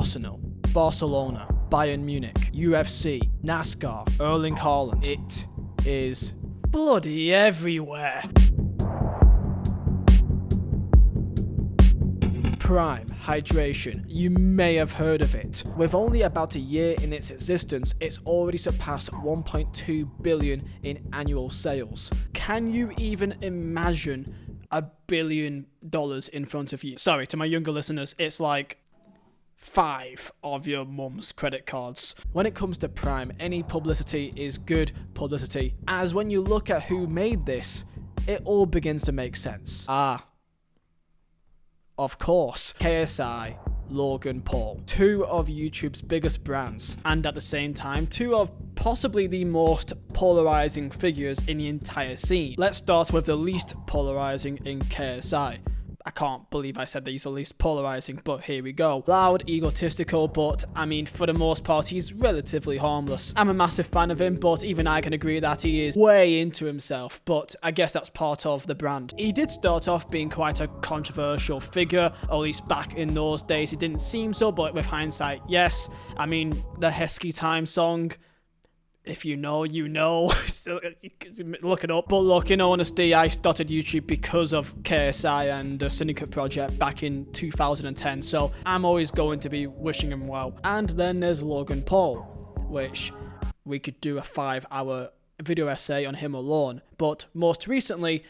Arsenal, Barcelona, Bayern Munich, UFC, NASCAR, Erling Haaland. It is bloody everywhere. Prime hydration, you may have heard of it. With only about a year in its existence, it's already surpassed 1.2 billion in annual sales. Can you even imagine $1 billion in front of you? Sorry, to my younger listeners, it's like 5 of your mum's credit cards. When it comes to Prime, any publicity is good publicity, as when you look at who made this, it all begins to make sense. Of course, KSI, Logan Paul, 2 of YouTube's biggest brands, and at the same time, 2 of possibly the most polarizing figures in the entire scene. Let's start with the least polarizing in KSI. I can't believe I said that he's the least polarizing, but here we go. Loud, egotistical, but I mean, for the most part, he's relatively harmless. I'm a massive fan of him, but even I can agree that he is way into himself, but I guess that's part of the brand. He did start off being quite a controversial figure, or at least back in those days, it didn't seem so, but with hindsight, yes. I mean, the Heskey Time song, if you know, you know. Look it up. But look, in honesty, I started YouTube because of KSI and the Syndicate project back in 2010, so I'm always going to be wishing him well. And then there's Logan Paul, which we could do a 5-hour video essay on him alone, but most recently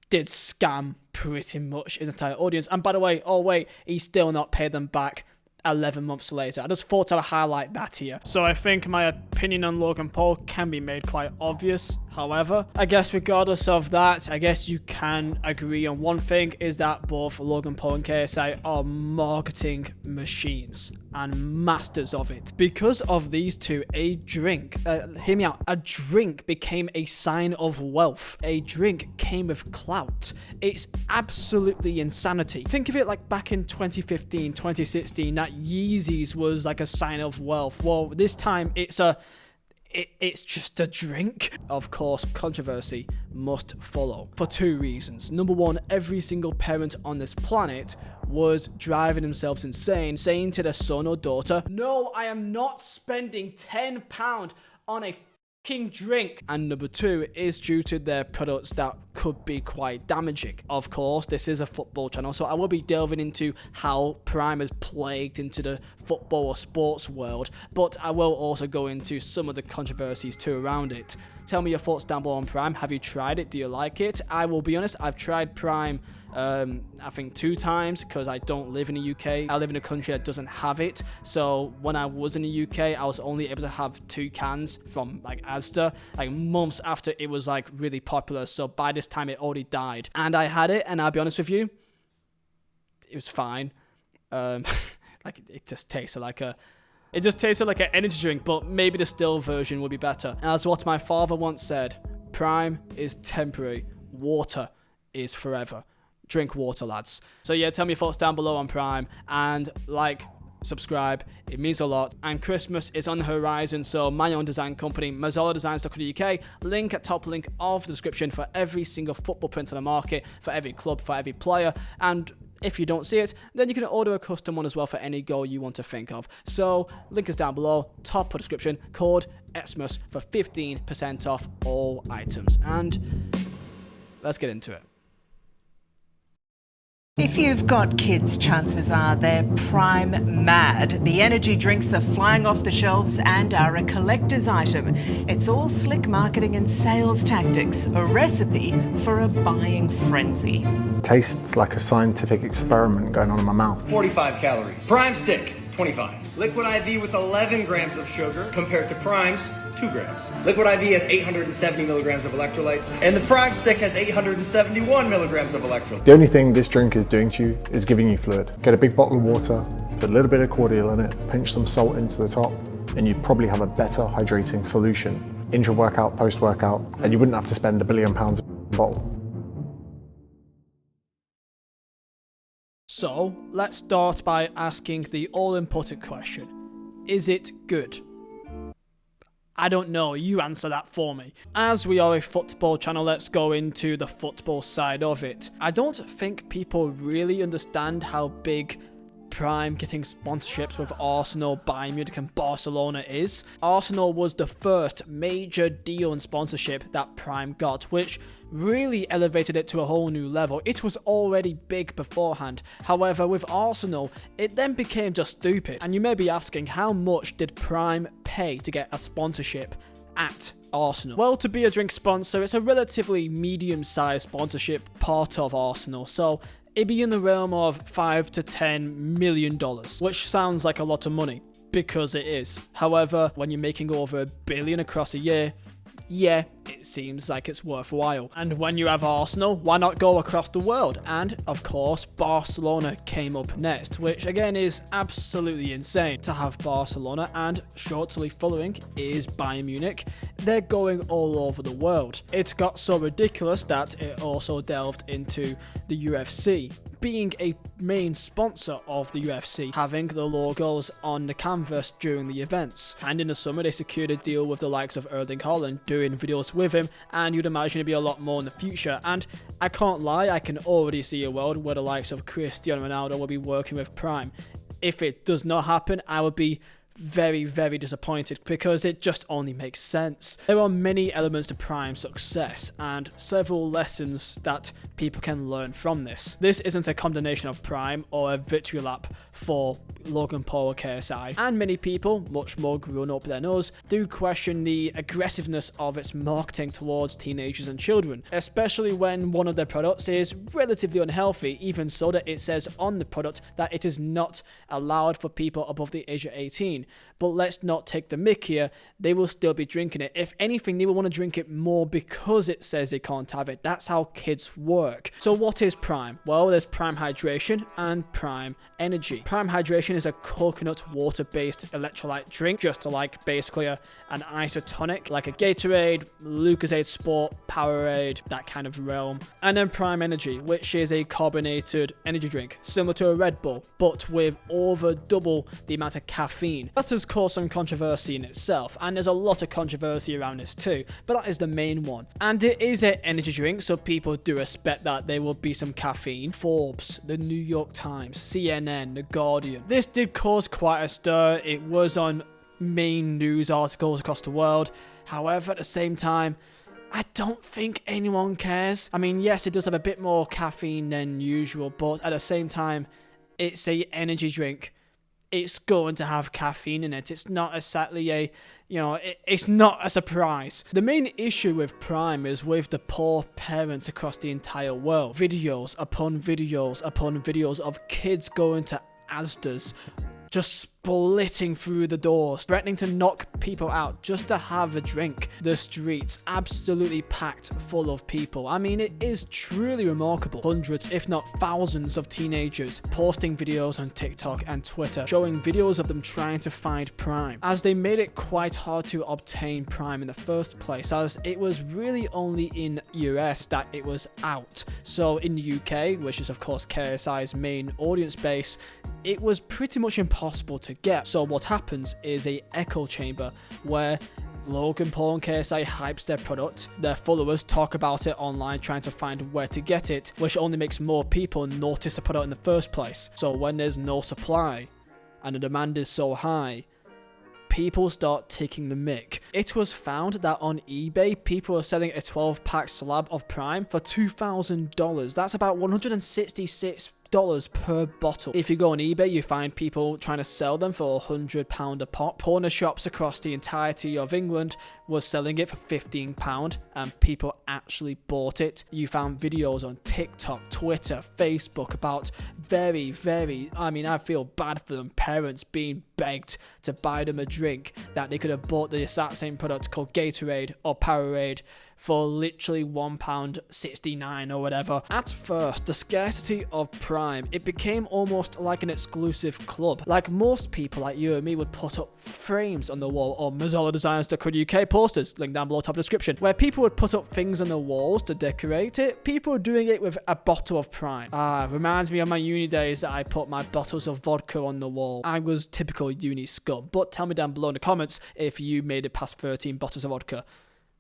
did scam pretty much his entire audience. And by the way, oh wait, he's still not paid them back 11 months later. I just thought I'd highlight that here. So I think my opinion on Logan Paul can be made quite obvious. However, I guess regardless of that, I guess you can agree on one thing, is that both Logan Paul and KSI are marketing machines and masters of it. Because of these two, a drink, hear me out, a drink became a sign of wealth. A drink came with clout. It's absolutely insanity. Think of it like back in 2015, 2016, that Yeezys was like a sign of wealth. Well, this time it's just a drink. Of course, controversy must follow for 2 reasons. Number 1, every single parent on this planet was driving themselves insane, saying to their son or daughter, "No, I am not spending £10 on a fucking drink." And number 2 is due to their products that could be quite damaging. Of course, this is a football channel, so I will be delving into how Prime has plagued into the football or sports world, but I will also go into some of the controversies too around it. Tell me your thoughts down below on Prime. Have you tried it? Do you like it? I will be honest, I've tried Prime I think 2 times, because I don't live in the UK. I live in a country that doesn't have it, so when I was in the UK, I was only able to have 2 cans from like Asda, like months after it was like really popular, so by this time it already died. And I had it, and I'll be honest with you, it was fine. Like it just tasted like an energy drink, but maybe the still version would be better. As what my father once said, Prime is temporary, water is forever. Drink water, lads. So yeah, tell me your thoughts down below on Prime, and like, subscribe, it means a lot. And Christmas is on the horizon, so my own design company, mazzoladesigns.co.uk, link at top link of the description for every single football print on the market, for every club, for every player. And if you don't see it, then you can order a custom one as well for any goal you want to think of. So link is down below, top of description, code Xmas for 15% off all items. And let's get into it. If you've got kids, chances are they're Prime mad. The energy drinks are flying off the shelves and are a collector's item. It's all slick marketing and sales tactics, a recipe for a buying frenzy. Tastes like a scientific experiment going on in my mouth. 45 calories. Prime Stick, 25. Liquid IV with 11 grams of sugar compared to Prime's 2 grams. Liquid IV has 870 milligrams of electrolytes, and the Prime Stick has 871 milligrams of electrolytes. The only thing this drink is doing to you is giving you fluid. Get a big bottle of water, put a little bit of cordial in it, pinch some salt into the top, and you'd probably have a better hydrating solution. Intra-workout, post-workout, and you wouldn't have to spend £1 billion a bottle. So, let's start by asking the all-important question. Is it good? I don't know, you answer that for me. As we are a football channel, let's go into the football side of it. I don't think people really understand how big Prime getting sponsorships with Arsenal, Bayern Munich and Barcelona is. Arsenal was the first major deal and sponsorship that Prime got, which really elevated it to a whole new level. It was already big beforehand. However, with Arsenal, it then became just stupid. And you may be asking, how much did Prime pay to get a sponsorship at Arsenal? Well, to be a drink sponsor, it's a relatively medium-sized sponsorship part of Arsenal, so it'd be in the realm of $5 to $10 million, which sounds like a lot of money, because it is. However, when you're making over $1 billion across a year, yeah, it seems like it's worthwhile. And when you have Arsenal, why not go across the world? And, of course, Barcelona came up next, which again is absolutely insane to have Barcelona, and shortly following is Bayern Munich. They're going all over the world. It got so ridiculous that it also delved into the UFC, being a main sponsor of the UFC, having the logos on the canvas during the events. And in the summer, they secured a deal with the likes of Erling Haaland, doing videos with him, and you'd imagine it'd be a lot more in the future. And I can't lie, I can already see a world where the likes of Cristiano Ronaldo will be working with Prime. If it does not happen, I would be very, very disappointed, because it just only makes sense. There are many elements to Prime's success and several lessons that people can learn from this. This isn't a condemnation of Prime or a victory lap for Logan Paul or KSI, and many people, much more grown up than us, do question the aggressiveness of its marketing towards teenagers and children, especially when one of their products is relatively unhealthy, even so that it says on the product that it is not allowed for people above the age of 18. But let's not take the mick here, they will still be drinking it. If anything, they will want to drink it more because it says they can't have it. That's how kids work. So what is Prime? Well, there's Prime Hydration and Prime Energy. Prime Hydration is a coconut water-based electrolyte drink, just like basically an isotonic, like a Gatorade, Lucozade Sport, Powerade, that kind of realm. And then Prime Energy, which is a carbonated energy drink, similar to a Red Bull, but with over double the amount of caffeine. That has caused some controversy in itself, and there's a lot of controversy around this too, but that is the main one. And it is an energy drink, so people do expect that there will be some caffeine. Forbes, the New York Times, CNN, The Guardian. This did cause quite a stir. It was on main news articles across the world. However, at the same time, I don't think anyone cares. I mean, yes, it does have a bit more caffeine than usual, but at the same time, it's a energy drink. It's going to have caffeine in it. It's not exactly a, it's not a surprise. The main issue with Prime is with the poor parents across the entire world. Videos upon videos upon videos of kids going to Asda's, just splitting through the doors, threatening to knock people out just to have a drink. The streets absolutely packed full of people. I mean, it is truly remarkable. Hundreds, if not thousands of teenagers posting videos on TikTok and Twitter, showing videos of them trying to find Prime, as they made it quite hard to obtain Prime in the first place, as it was really only in US that it was out. So in the UK, which is of course KSI's main audience base, it was pretty much impossible to get. So what happens is a echo chamber where Logan Paul and KSI hypes their product, their followers talk about it online trying to find where to get it, which only makes more people notice the product in the first place. So when there's no supply and the demand is so high, people start taking the mick. It was found that on eBay, people are selling a 12-pack slab of Prime for $2,000. That's about $166 per bottle. If you go on eBay, you find people trying to sell them for £100 a pop. Corner shops across the entirety of England was selling it for £15, and people actually bought it. You found videos on TikTok, Twitter, Facebook about I feel bad for them, parents being begged to buy them a drink that they could have bought the exact same product called Gatorade or Powerade for literally £1.69 or whatever. At first, the scarcity of Prime, it became almost like an exclusive club. Like most people like you and me would put up frames on the wall, or mazoladesigns.co.uk posters, link down below top description, where people would put up things on the walls to decorate it. People were doing it with a bottle of Prime. Reminds me of my uni days that I put my bottles of vodka on the wall. I was typical uni scum, but tell me down below in the comments if you made it past 13 bottles of vodka.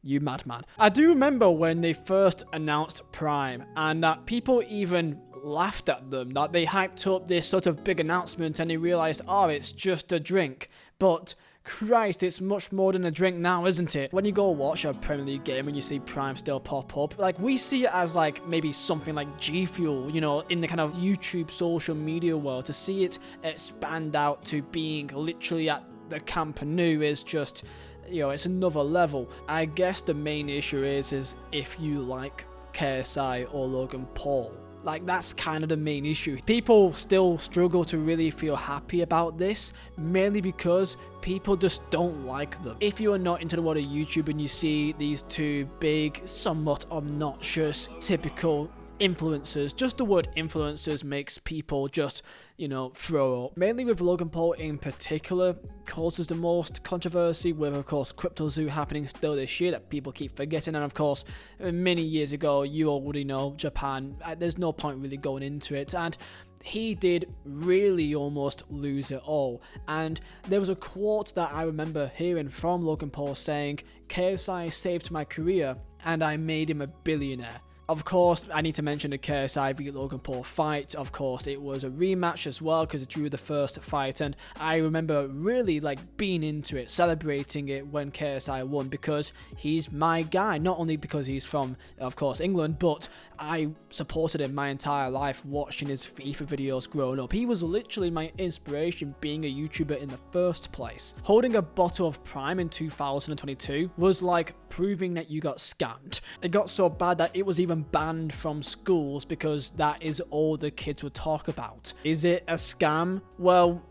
You madman. I do remember when they first announced Prime, and that people even laughed at them, that they hyped up this sort of big announcement and they realized, oh, it's just a drink. But Christ, it's much more than a drink now, isn't it? When you go watch a Premier League game and you see Prime still pop up, like, we see it as like maybe something like G Fuel, you know, in the kind of YouTube social media world. To see it expand out to being literally at the Camp Nou is just, you know, it's another level. I guess the main issue is if you like KSI or Logan Paul. Like, that's kind of the main issue. People still struggle to really feel happy about this, mainly because people just don't like them. If you are not into the world of YouTube and you see these two big, somewhat obnoxious, typical influencers, just the word influencers makes people just, you know, throw up. Mainly with Logan Paul in particular, causes the most controversy, with of course Crypto Zoo happening still this year that people keep forgetting, and of course many years ago, you already know, Japan, there's no point really going into it, and he did really almost lose it all. And there was a quote that I remember hearing from Logan Paul saying, KSI saved my career and I made him a billionaire. Of course, I need to mention the KSI v Logan Paul fight. Of course, it was a rematch as well because it drew the first fight, and I remember really like being into it, celebrating it when KSI won, because he's my guy. Not only because he's from, of course, England, but I supported him my entire life watching his FIFA videos growing up. He was literally my inspiration being a YouTuber in the first place. Holding a bottle of Prime in 2022 was like proving that you got scammed. It got so bad that it was even banned from schools because that is all the kids would talk about. Is it a scam? Well,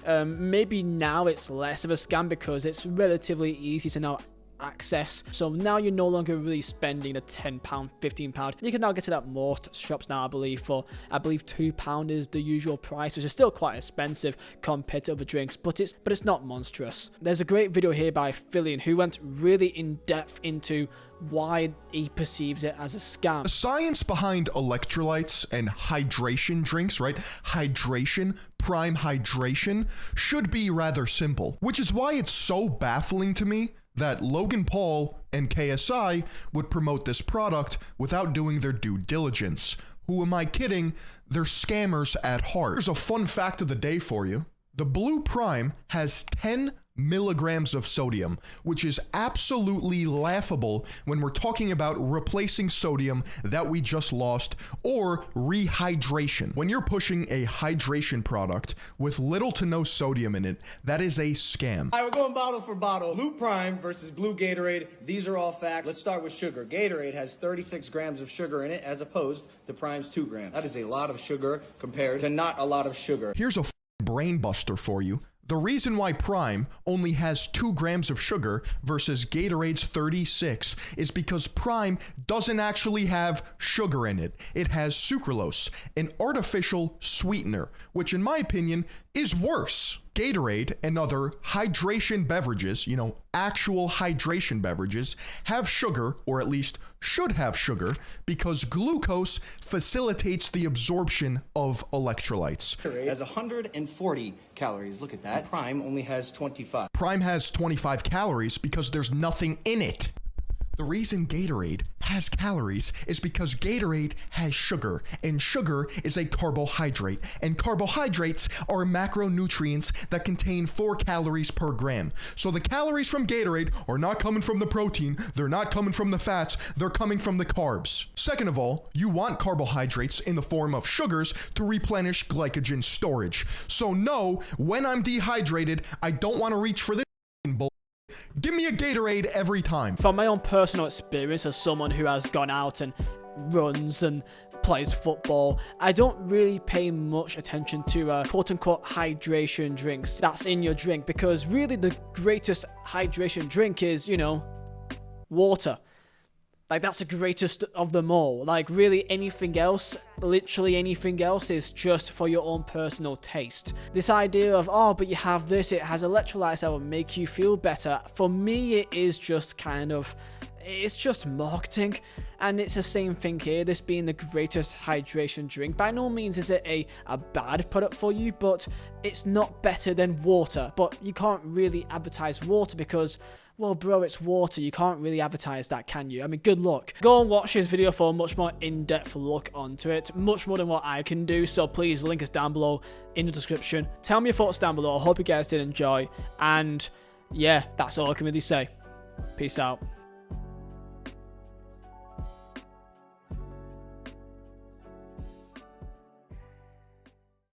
maybe now it's less of a scam because it's relatively easy to now access. So now you're no longer really spending the £10, £15. You can now get it at most shops now, I believe, for £2 is the usual price, which is still quite expensive compared to other drinks, but it's not monstrous. There's a great video here by Fillion who went really in depth into why he perceives it as a scam. The science behind electrolytes and hydration drinks, right? Hydration, Prime hydration, should be rather simple, which is why it's so baffling to me that Logan Paul and KSI would promote this product without doing their due diligence. Who am I kidding? They're scammers at heart. Here's a fun fact of the day for you. The Blue Prime has 10 milligrams of sodium, which is absolutely laughable when we're talking about replacing sodium that we just lost or rehydration. When you're pushing a hydration product with little to no sodium in it, that is a scam. All right, we're going bottle for bottle. Blue Prime versus Blue Gatorade. These are all facts. Let's start with sugar. Gatorade has 36 grams of sugar in it as opposed to Prime's 2 grams. That is a lot of sugar compared to not a lot of sugar. Here's a brain buster for you. The reason why Prime only has 2 grams of sugar versus Gatorade's 36 is because Prime doesn't actually have sugar in it. It has sucralose, an artificial sweetener, which in my opinion is worse. Gatorade and other hydration beverages, you know, actual hydration beverages, have sugar, or at least should have sugar, because glucose facilitates the absorption of electrolytes. Gatorade has 140 calories. Look at that. Prime only has 25. Prime has 25 calories because there's nothing in it. The reason Gatorade has calories is because Gatorade has sugar, and sugar is a carbohydrate, and carbohydrates are macronutrients that contain 4 calories per gram. So the calories from Gatorade are not coming from the protein, they're not coming from the fats, they're coming from the carbs. Second of all, you want carbohydrates in the form of sugars to replenish glycogen storage. So no, when I'm dehydrated, I don't want to reach for this bull. Give me a Gatorade every time. From my own personal experience as someone who has gone out and runs and plays football, I don't really pay much attention to quote-unquote hydration drinks that's in your drink, because really the greatest hydration drink is, you know, water. Like, that's the greatest of them all. Like, really anything else, literally anything else, is just for your own personal taste. This idea of, oh, but you have this, it has electrolytes that will make you feel better. For me, it is just kind of, it's just marketing. And it's the same thing here, this being the greatest hydration drink. By no means is it a bad product for you, but it's not better than water. But you can't really advertise water because, well, bro, it's water. You can't really advertise that, can you? I mean, good luck. Go and watch his video for a much more in-depth look onto it, much more than what I can do. So please link us down below in the description. Tell me your thoughts down below. I hope you guys did enjoy. And yeah, that's all I can really say. Peace out.